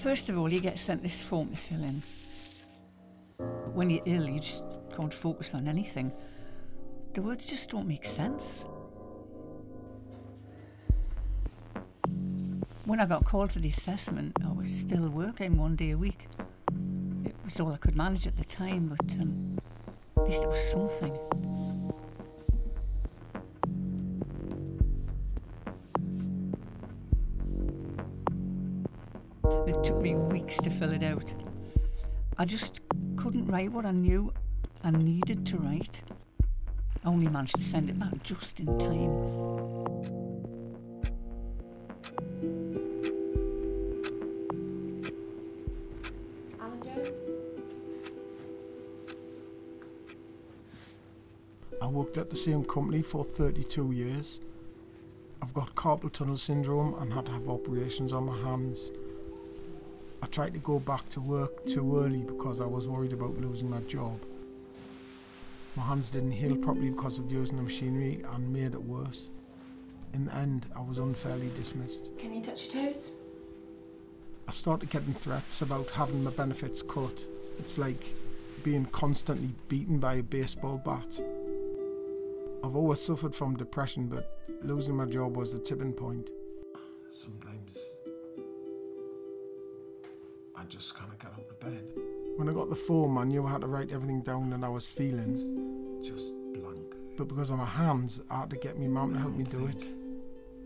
First of all, you get sent this form to fill in. When you're ill, you just can't focus on anything. The words just don't make sense. When I got called for the assessment, I was still working 1 day a week. It was all I could manage at the time, but at least it was something. It took me weeks to fill it out. I just couldn't write what I knew I needed to write. I only managed to send it back just in time. Alan Jones? I worked at the same company for 32 years. I've got carpal tunnel syndrome and had to have operations on my hands. I tried to go back to work too early because I was worried about losing my job. My hands didn't heal properly because of using the machinery and made it worse. In the end, I was unfairly dismissed. Can you touch your toes? I started getting threats about having my benefits cut. It's like being constantly beaten by a baseball bat. I've always suffered from depression, but losing my job was the tipping point. Sometimes I just can't get out of bed. When I got the form, I knew I had to write everything down that I was feeling. Just blank. But because of my hands, I had to get my mum to help me do it.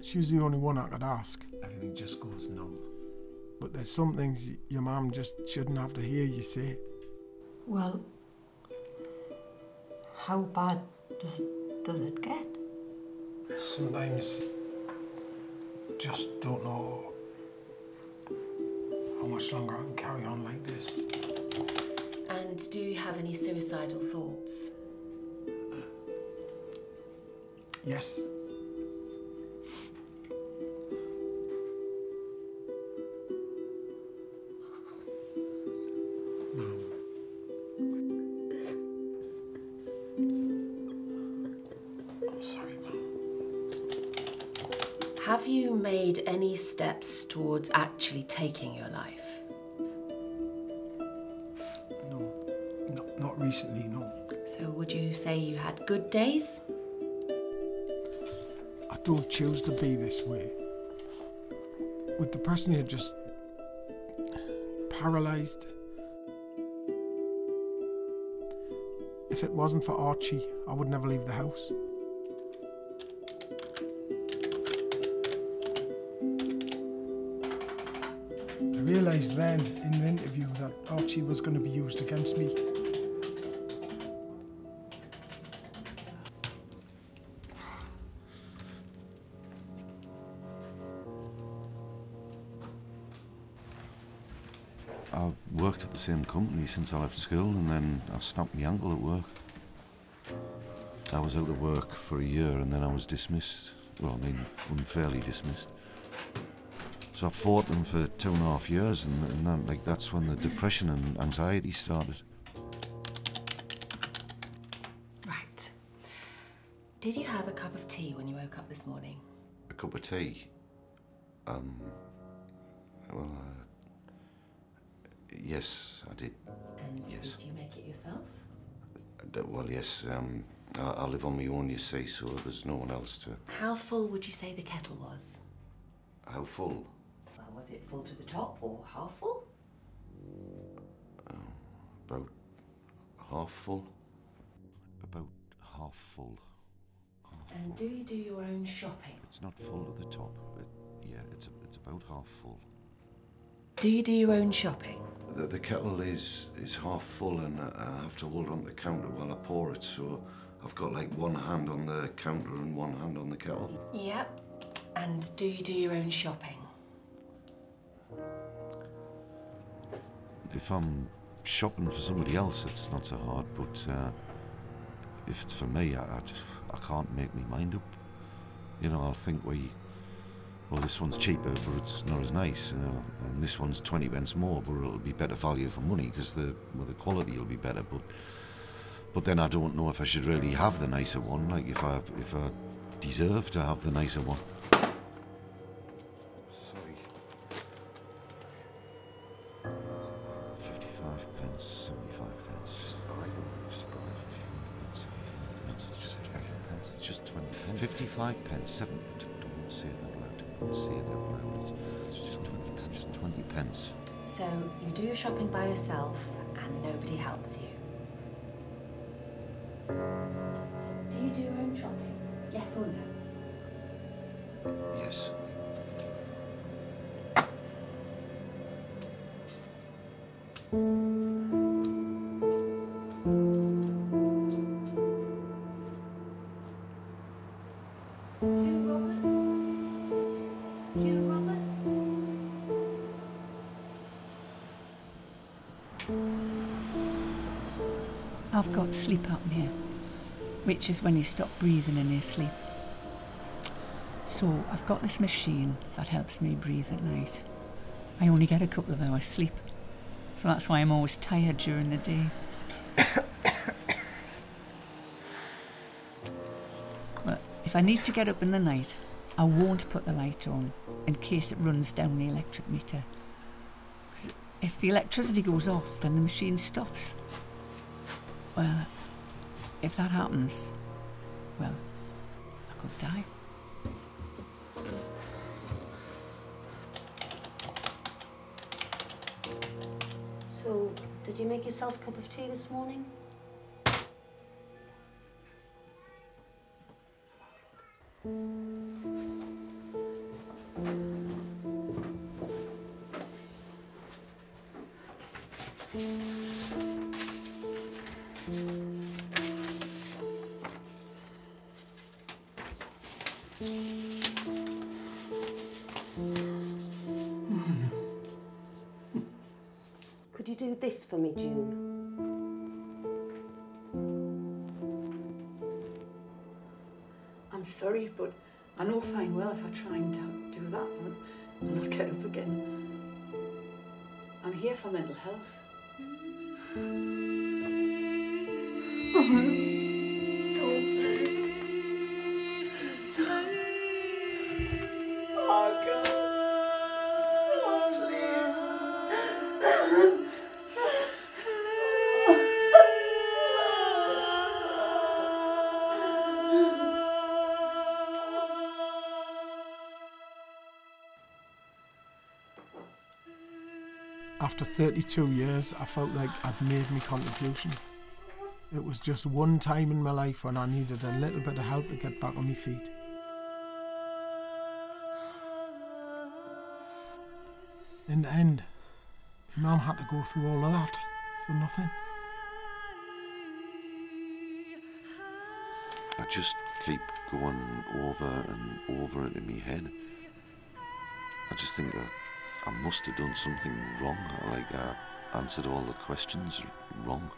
She was the only one I could ask. Everything just goes numb. But there's some things your mum just shouldn't have to hear you say. Well, how bad does it get? Sometimes just don't know how much longer I can carry on like this. And do you have any suicidal thoughts? Yes. Mum. I'm sorry, Mum. Have you made any steps towards actually taking your life? Not recently, no. So would you say you had good days? I don't choose to be this way. With depression, you're just paralysed. If it wasn't for Archie, I would never leave the house. I realised then, in the interview, that Archie was going to be used against me. I've worked at the same company since I left school, and then I snapped my ankle at work. I was out of work for a year and then I was dismissed. Well, I mean, unfairly dismissed. So I fought them for 2.5 years, and then, that's when the depression and anxiety started. Right. Did you have a cup of tea when you woke up this morning? A cup of tea? Yes, I did. And yes. Did you make it yourself? Well, yes. I live on my own, you see, so there's no one else to... How full would you say the kettle was? How full? Well, was it full to the top or half full? About half full. About half full. And do you do your own shopping? It's not full to the top. Yeah, it's about half full. Do you do your own shopping? The kettle is half full, and I have to hold on the counter while I pour it, so I've got like one hand on the counter and one hand on the kettle. Yep. And do you do your own shopping? If I'm shopping for somebody else, it's not so hard, but if it's for me, I can't make my mind up. You know, I'll think, well, this one's cheaper, but it's not as nice, you know, and this one's 20 pence more, but it'll be better value for money because the quality will be better. But then I don't know if I should really have the nicer one, like if I deserve to have the nicer one. Sorry. 55 pence, 75 pence. Just buy 55 pence, 75 pence. It's just 20 pence. It's just 20 pence. 55 pence, 7. Don't say it out loud. Don't say it out loud. It's just 20 pence. Just 20 pence. So you do your shopping by yourself and nobody helps you. Do you do your own shopping? Yes or no? Yes. I've got sleep apnea, which is when you stop breathing in your sleep. So I've got this machine that helps me breathe at night. I only get a couple of hours sleep, so that's why I'm always tired during the day. But if I need to get up in the night, I won't put the light on in case it runs down the electric meter. If the electricity goes off, then the machine stops. Well, if that happens, well, I could die. So, did you make yourself a cup of tea this morning? Could you do this for me, June? I'm sorry, but I know fine well if I try and do that, I'll not get up again. I'm here for mental health. After 32 years, I felt like I'd made my contribution. It was just one time in my life when I needed a little bit of help to get back on my feet. In the end, my mum had to go through all of that for nothing. I just keep going over and over it in my head. I just think I must have done something wrong, like I answered all the questions wrong.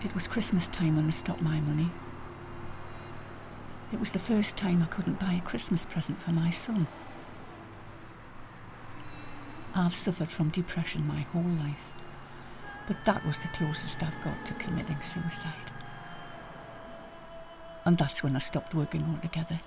It was Christmas time when they stopped my money. It was the first time I couldn't buy a Christmas present for my son. I've suffered from depression my whole life, but that was the closest I've got to committing suicide. And that's when I stopped working altogether.